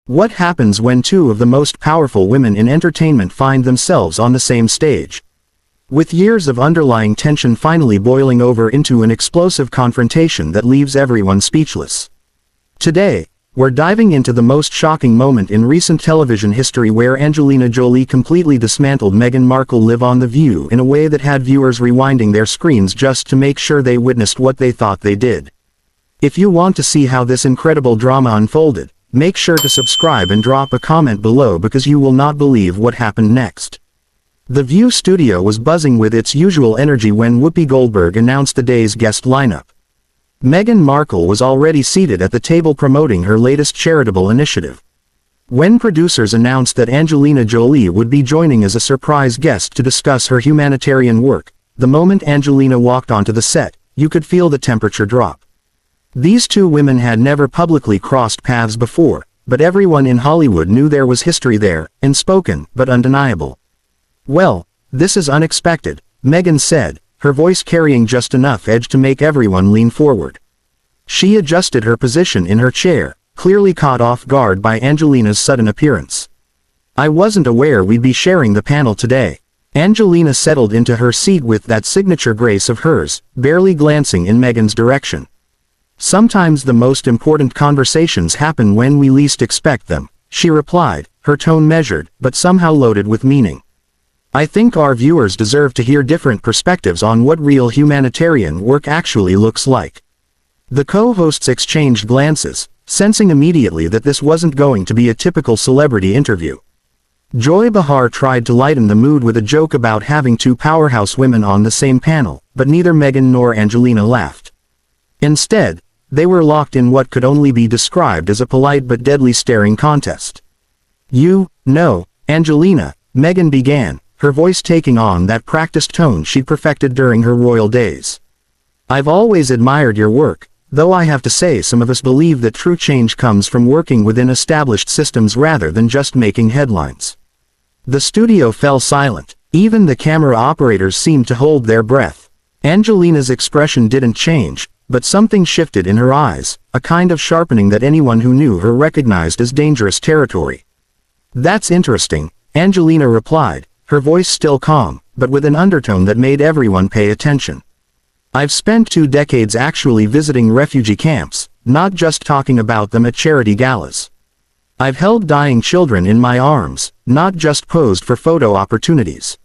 What happens when two of the most powerful women in entertainment find themselves on the same stage? With years of underlying tension finally boiling over into an explosive confrontation that leaves everyone speechless. Today, we're diving into the most shocking moment in recent television history, where Angelina Jolie completely dismantled Meghan Markle live on The View in a way that had viewers rewinding their screens just to make sure they witnessed what they thought they did. If you want to see how this incredible drama unfolded, make sure to subscribe and drop a comment below, because you will not believe what happened next. The View studio was buzzing with its usual energy when Whoopi Goldberg announced the day's guest lineup. Meghan Markle was already seated at the table promoting her latest charitable initiative. When producers announced that Angelina Jolie would be joining as a surprise guest to discuss her humanitarian work, the moment Angelina walked onto the set, you could feel the temperature drop. These two women had never publicly crossed paths before, but everyone in Hollywood knew there was history there, unspoken but undeniable. "Well, this is unexpected," Meghan said, her voice carrying just enough edge to make everyone lean forward. She adjusted her position in her chair, clearly caught off guard by Angelina's sudden appearance. "I wasn't aware we'd be sharing the panel today." Angelina settled into her seat with that signature grace of hers, barely glancing in Meghan's direction. "Sometimes the most important conversations happen when we least expect them," she replied, her tone measured, but somehow loaded with meaning. "I think our viewers deserve to hear different perspectives on what real humanitarian work actually looks like." The co-hosts exchanged glances, sensing immediately that this wasn't going to be a typical celebrity interview. Joy Behar tried to lighten the mood with a joke about having two powerhouse women on the same panel, but neither Meghan nor Angelina laughed. Instead, they were locked in what could only be described as a polite but deadly staring contest. "You know, Angelina," Meghan began, her voice taking on that practiced tone she'd perfected during her royal days. "I've always admired your work, though I have to say some of us believe that true change comes from working within established systems rather than just making headlines." The studio fell silent. Even the camera operators seemed to hold their breath. Angelina's expression didn't change, but something shifted in her eyes, a kind of sharpening that anyone who knew her recognized as dangerous territory. "That's interesting," Angelina replied, her voice still calm, but with an undertone that made everyone pay attention. "I've spent 2 decades actually visiting refugee camps, not just talking about them at charity galas. I've held dying children in my arms, not just posed for photo opportunities.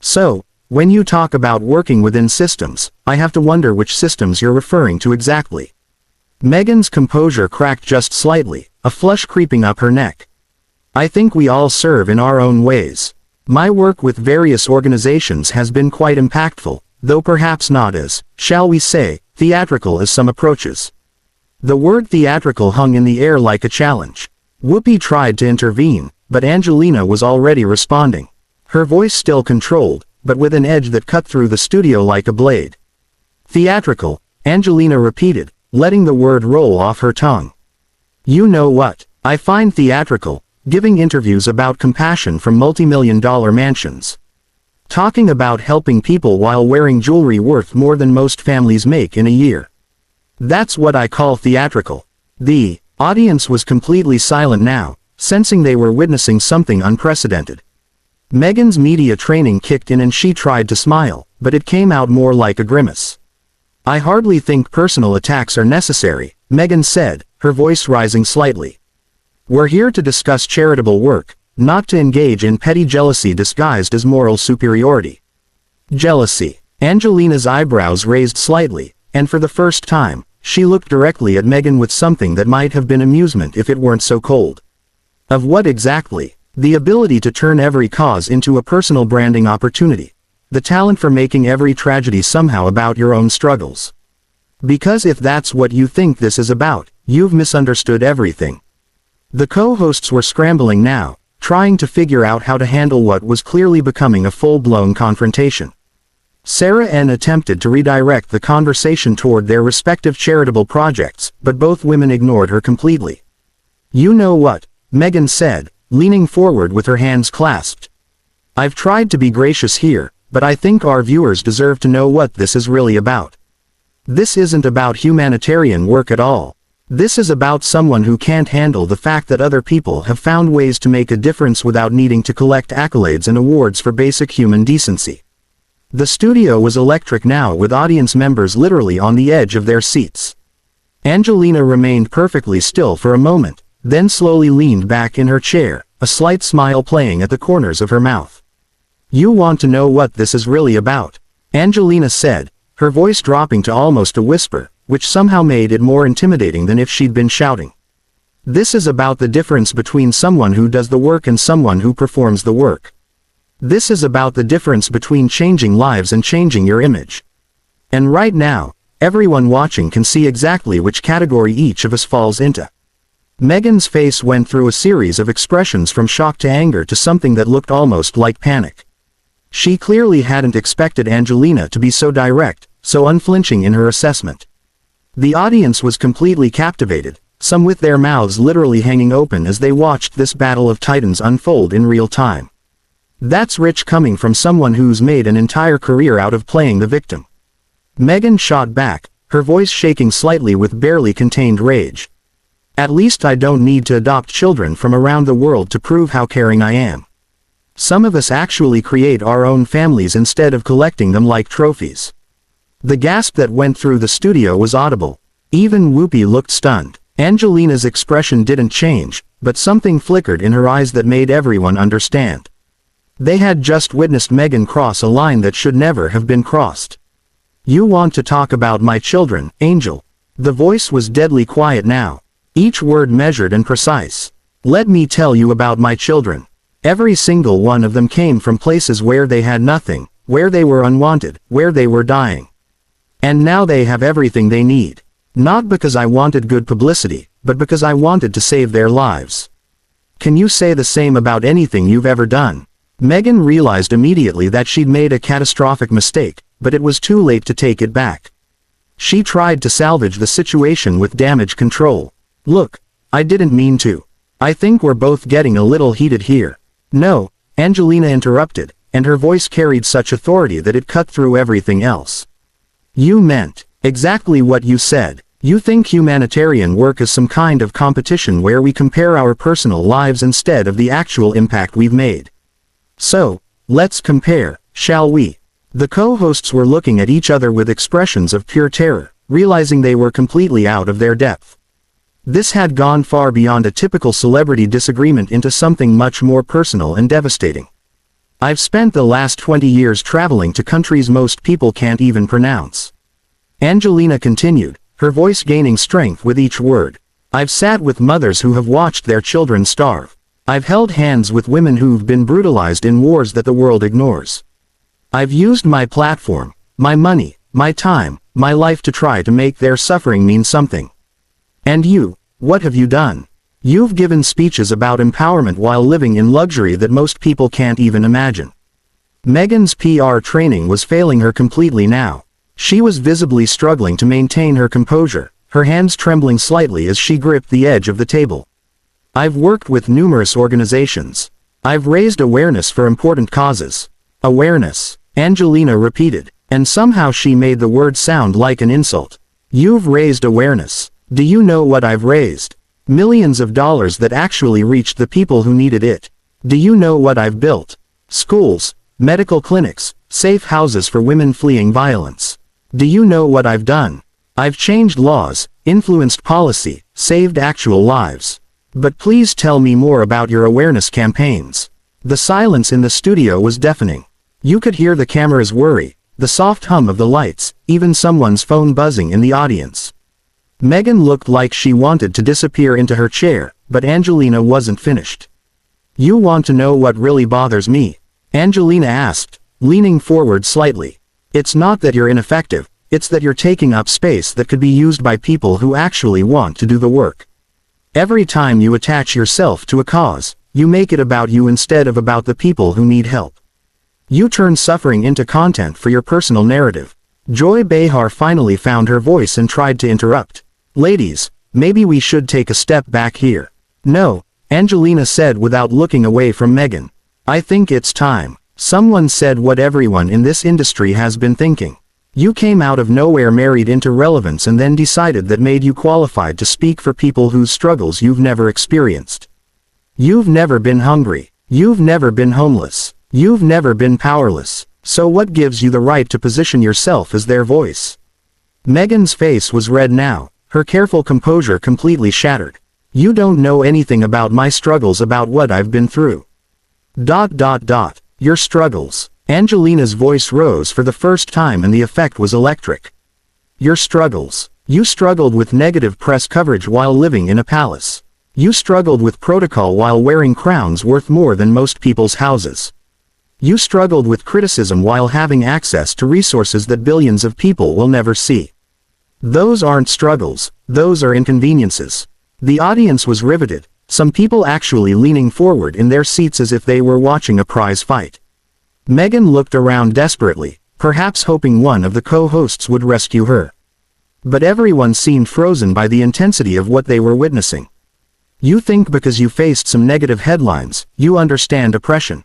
So, when you talk about working within systems, I have to wonder which systems you're referring to exactly." Meghan's composure cracked just slightly, a flush creeping up her neck. "I think we all serve in our own ways. My work with various organizations has been quite impactful, though perhaps not as, shall we say, theatrical as some approaches." The word theatrical hung in the air like a challenge. Whoopi tried to intervene, but Angelina was already responding. Her voice still controlled, but with an edge that cut through the studio like a blade. "Theatrical," Angelina repeated, letting the word roll off her tongue. "You know what I find theatrical? Giving interviews about compassion from multi-million-dollar mansions. Talking about helping people while wearing jewelry worth more than most families make in a year. That's what I call theatrical." The audience was completely silent now, sensing they were witnessing something unprecedented. Meghan's media training kicked in and she tried to smile, but it came out more like a grimace. "I hardly think personal attacks are necessary," Meghan said, her voice rising slightly. "We're here to discuss charitable work, not to engage in petty jealousy disguised as moral superiority." "Jealousy?" Angelina's eyebrows raised slightly, and for the first time, she looked directly at Meghan with something that might have been amusement if it weren't so cold. "Of what exactly?" "The ability to turn every cause into a personal branding opportunity. The talent for making every tragedy somehow about your own struggles. Because if that's what you think this is about, you've misunderstood everything." The co-hosts were scrambling now, trying to figure out how to handle what was clearly becoming a full-blown confrontation. Sarah N attempted to redirect the conversation toward their respective charitable projects, but both women ignored her completely. "You know what?" Meghan said, leaning forward with her hands clasped. "I've tried to be gracious here, but I think our viewers deserve to know what this is really about. This isn't about humanitarian work at all. This is about someone who can't handle the fact that other people have found ways to make a difference without needing to collect accolades and awards for basic human decency. The studio was electric now, with audience members literally on the edge of their seats. Angelina remained perfectly still for a moment, then slowly leaned back in her chair, a slight smile playing at the corners of her mouth. "You want to know what this is really about?" Angelina said, her voice dropping to almost a whisper, which somehow made it more intimidating than if she'd been shouting. "This is about the difference between someone who does the work and someone who performs the work. This is about the difference between changing lives and changing your image. And right now, everyone watching can see exactly which category each of us falls into." Meghan's face went through a series of expressions, from shock to anger to something that looked almost like panic. She clearly hadn't expected Angelina to be so direct, so unflinching in her assessment. The audience was completely captivated, some with their mouths literally hanging open as they watched this battle of titans unfold in real time. That's rich coming from someone who's made an entire career out of playing the victim. Meghan shot back, her voice shaking slightly with barely contained rage. "At least I don't need to adopt children from around the world to prove how caring I am. Some of us actually create our own families instead of collecting them like trophies." The gasp that went through the studio was audible. Even Whoopi looked stunned. Angelina's expression didn't change, but something flickered in her eyes that made everyone understand. They had just witnessed Meghan cross a line that should never have been crossed. "You want to talk about my children, Angel?" The voice was deadly quiet now, each word measured and precise. "Let me tell you about my children. Every single one of them came from places where they had nothing, where they were unwanted, where they were dying. And now they have everything they need. Not because I wanted good publicity, but because I wanted to save their lives. Can you say the same about anything you've ever done?" Meghan realized immediately that she'd made a catastrophic mistake, but it was too late to take it back. She tried to salvage the situation with damage control. "Look, I didn't mean to. I think we're both getting a little heated here." "No," Angelina interrupted, and her voice carried such authority that it cut through everything else. "You meant exactly what you said. You think humanitarian work is some kind of competition where we compare our personal lives instead of the actual impact we've made. So, let's compare, shall we?" The co-hosts were looking at each other with expressions of pure terror, realizing they were completely out of their depth. This had gone far beyond a typical celebrity disagreement into something much more personal and devastating. "I've spent the last 20 years traveling to countries most people can't even pronounce," Angelina continued, her voice gaining strength with each word. "I've sat with mothers who have watched their children starve. I've held hands with women who've been brutalized in wars that the world ignores. I've used my platform, my money, my time, my life to try to make their suffering mean something. And you, what have you done? You've given speeches about empowerment while living in luxury that most people can't even imagine." Meghan's PR training was failing her completely now. She was visibly struggling to maintain her composure, her hands trembling slightly as she gripped the edge of the table. "I've worked with numerous organizations. I've raised awareness for important causes." "Awareness," Angelina repeated, and somehow she made the word sound like an insult. "You've raised awareness. Do you know what I've raised? Millions of dollars that actually reached the people who needed it. Do you know what I've built? Schools, medical clinics, safe houses for women fleeing violence. Do you know what I've done? I've changed laws, influenced policy, saved actual lives. But please tell me more about your awareness campaigns." The silence in the studio was deafening. You could hear the camera's worry, the soft hum of the lights, even someone's phone buzzing in the audience. Meghan looked like she wanted to disappear into her chair, but Angelina wasn't finished. "You want to know what really bothers me?" Angelina asked, leaning forward slightly. "It's not that you're ineffective, it's that you're taking up space that could be used by people who actually want to do the work. Every time you attach yourself to a cause, you make it about you instead of about the people who need help. You turn suffering into content for your personal narrative." Joy Behar finally found her voice and tried to interrupt. "Ladies, maybe we should take a step back here." "No," Angelina said without looking away from Meghan. "I think it's time. Someone said what everyone in this industry has been thinking. You came out of nowhere, married into relevance, and then decided that made you qualified to speak for people whose struggles you've never experienced. You've never been hungry. You've never been homeless. You've never been powerless. So what gives you the right to position yourself as their voice? Meghan's face was red now, her careful composure completely shattered. You don't know anything about my struggles, about what I've been through. Your struggles. Angelina's voice rose for the first time and the effect was electric. Your struggles. You struggled with negative press coverage while living in a palace. You struggled with protocol while wearing crowns worth more than most people's houses. You struggled with criticism while having access to resources that billions of people will never see. Those aren't struggles, those are inconveniences. The audience was riveted, some people actually leaning forward in their seats as if they were watching a prize fight. Meghan looked around desperately, perhaps hoping one of the co-hosts would rescue her. But everyone seemed frozen by the intensity of what they were witnessing. You think because you faced some negative headlines, you understand oppression.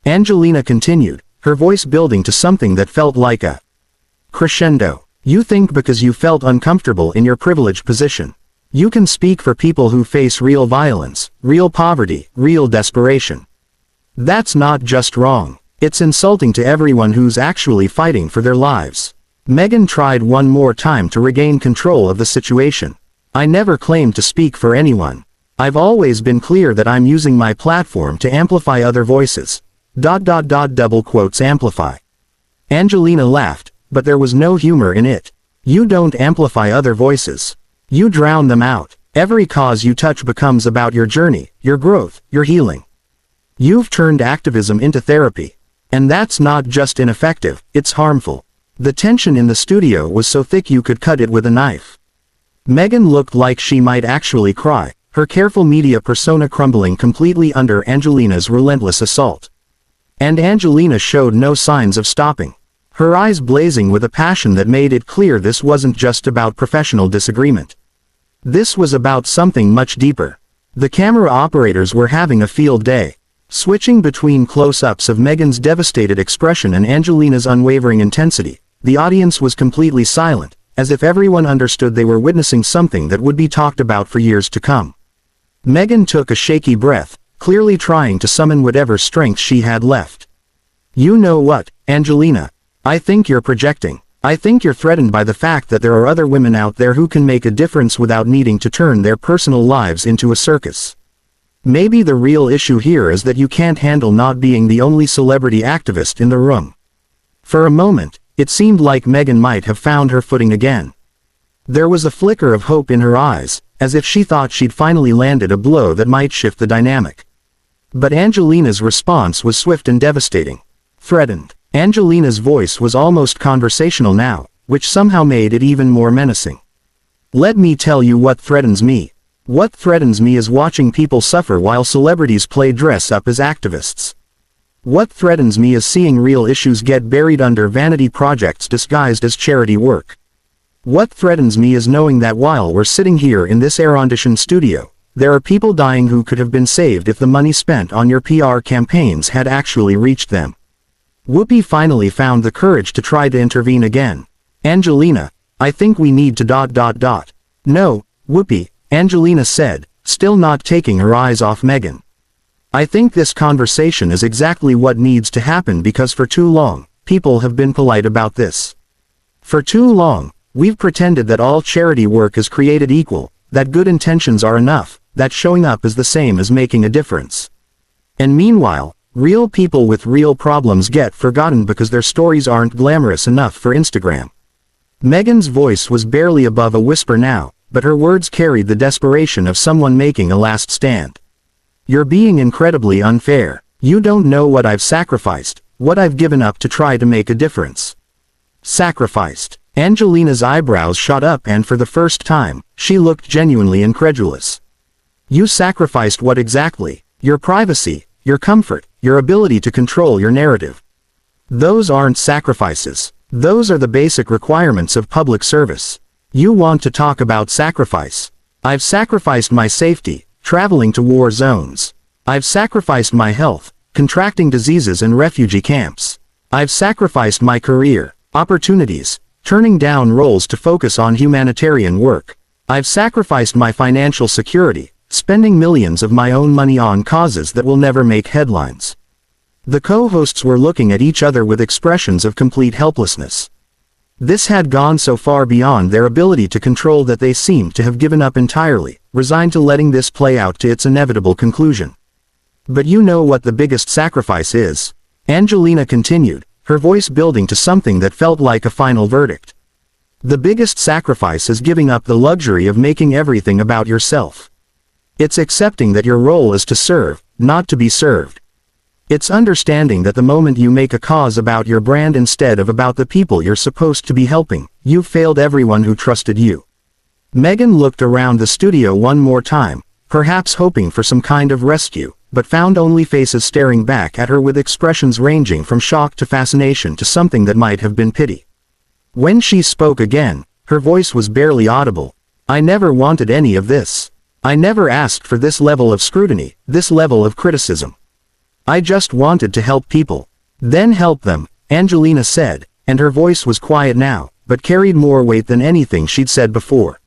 Angelina continued, her voice building to something that felt like a crescendo. You think because you felt uncomfortable in your privileged position, you can speak for people who face real violence, real poverty, real desperation. That's not just wrong. It's insulting to everyone who's actually fighting for their lives. Meghan tried one more time to regain control of the situation. I never claimed to speak for anyone. I've always been clear that I'm using my platform to amplify other voices. Double quotes amplify. Angelina laughed, but there was no humor in it. You don't amplify other voices. You drown them out. Every cause you touch becomes about your journey, your growth, your healing. You've turned activism into therapy. And that's not just ineffective, it's harmful. The tension in the studio was so thick you could cut it with a knife. Meghan looked like she might actually cry, her careful media persona crumbling completely under Angelina's relentless assault. And Angelina showed no signs of stopping. Her eyes blazing with a passion that made it clear this wasn't just about professional disagreement. This was about something much deeper. The camera operators were having a field day. Switching between close-ups of Meghan's devastated expression and Angelina's unwavering intensity, the audience was completely silent, as if everyone understood they were witnessing something that would be talked about for years to come. Meghan took a shaky breath, clearly trying to summon whatever strength she had left. You know what, Angelina? I think you're projecting. I think you're threatened by the fact that there are other women out there who can make a difference without needing to turn their personal lives into a circus. Maybe the real issue here is that you can't handle not being the only celebrity activist in the room. For a moment, it seemed like Meghan might have found her footing again. There was a flicker of hope in her eyes, as if she thought she'd finally landed a blow that might shift the dynamic. But Angelina's response was swift and devastating. Threatened. Angelina's voice was almost conversational now, which somehow made it even more menacing. Let me tell you what threatens me. What threatens me is watching people suffer while celebrities play dress up as activists. What threatens me is seeing real issues get buried under vanity projects disguised as charity work. What threatens me is knowing that while we're sitting here in this air-conditioned studio, there are people dying who could have been saved if the money spent on your PR campaigns had actually reached them. Whoopi finally found the courage to try to intervene again. Angelina, I think we need to ... No, Whoopi, Angelina said, still not taking her eyes off Meghan. I think this conversation is exactly what needs to happen because for too long, people have been polite about this. For too long, we've pretended that all charity work is created equal, that good intentions are enough, that showing up is the same as making a difference. And meanwhile, real people with real problems get forgotten because their stories aren't glamorous enough for Instagram. Meghan's voice was barely above a whisper now, but her words carried the desperation of someone making a last stand. You're being incredibly unfair. You don't know what I've sacrificed, what I've given up to try to make a difference. Sacrificed. Angelina's eyebrows shot up and for the first time, she looked genuinely incredulous. You sacrificed what exactly? Your privacy, your comfort, your ability to control your narrative. Those aren't sacrifices. Those are the basic requirements of public service. You want to talk about sacrifice? I've sacrificed my safety, traveling to war zones. I've sacrificed my health, contracting diseases in refugee camps. I've sacrificed my career, opportunities, turning down roles to focus on humanitarian work. I've sacrificed my financial security, spending millions of my own money on causes that will never make headlines. The co-hosts were looking at each other with expressions of complete helplessness. This had gone so far beyond their ability to control that they seemed to have given up entirely, resigned to letting this play out to its inevitable conclusion. But you know what the biggest sacrifice is? Angelina continued, her voice building to something that felt like a final verdict. The biggest sacrifice is giving up the luxury of making everything about yourself. It's accepting that your role is to serve, not to be served. It's understanding that the moment you make a cause about your brand instead of about the people you're supposed to be helping, you've failed everyone who trusted you. Meghan looked around the studio one more time, perhaps hoping for some kind of rescue, but found only faces staring back at her with expressions ranging from shock to fascination to something that might have been pity. When she spoke again, her voice was barely audible. I never wanted any of this. I never asked for this level of scrutiny, this level of criticism. I just wanted to help people. Then help them, Angelina said, and her voice was quiet now, but carried more weight than anything she'd said before.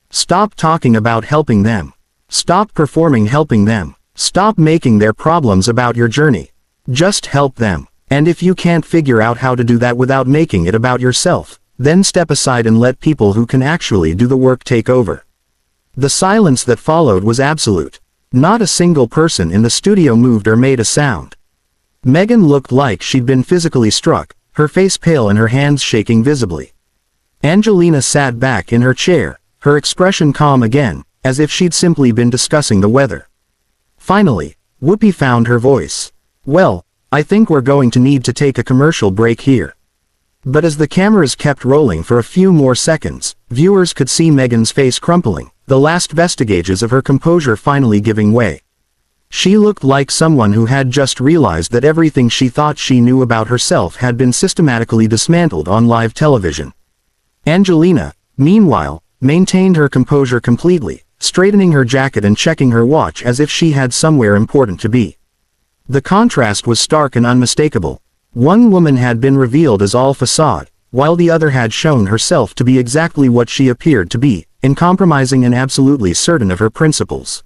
Stop talking about helping them. Stop performing helping them. Stop making their problems about your journey. Just help them. And if you can't figure out how to do that without making it about yourself, then step aside and let people who can actually do the work take over. The silence that followed was absolute. Not a single person in the studio moved or made a sound. Meghan looked like she'd been physically struck, her face pale and her hands shaking visibly. Angelina sat back in her chair, her expression calm again, as if she'd simply been discussing the weather. Finally, Whoopi found her voice. Well, I think we're going to need to take a commercial break here. But as the cameras kept rolling for a few more seconds, viewers could see Meghan's face crumpling, the last vestiges of her composure finally giving way. She looked like someone who had just realized that everything she thought she knew about herself had been systematically dismantled on live television. Angelina, meanwhile, maintained her composure completely, straightening her jacket and checking her watch as if she had somewhere important to be. The contrast was stark and unmistakable. One woman had been revealed as all facade, while the other had shown herself to be exactly what she appeared to be, uncompromising and absolutely certain of her principles.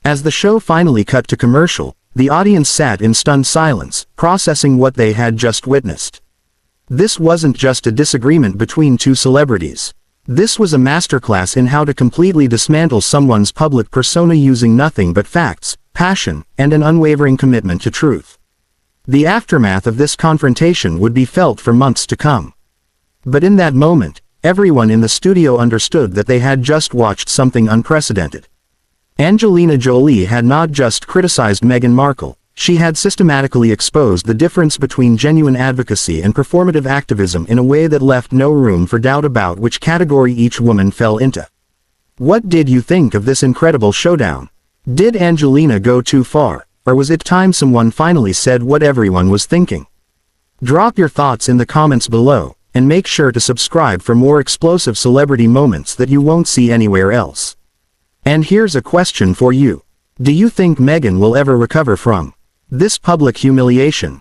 As the show finally cut to commercial, the audience sat in stunned silence, processing what they had just witnessed. This wasn't just a disagreement between two celebrities. This was a masterclass in how to completely dismantle someone's public persona using nothing but facts, passion, and an unwavering commitment to truth. The aftermath of this confrontation would be felt for months to come. But in that moment, everyone in the studio understood that they had just watched something unprecedented. Angelina Jolie had not just criticized Meghan Markle, she had systematically exposed the difference between genuine advocacy and performative activism in a way that left no room for doubt about which category each woman fell into. What did you think of this incredible showdown? Did Angelina go too far, or was it time someone finally said what everyone was thinking? Drop your thoughts in the comments below, and make sure to subscribe for more explosive celebrity moments that you won't see anywhere else. And here's a question for you. Do you think Meghan will ever recover from this public humiliation?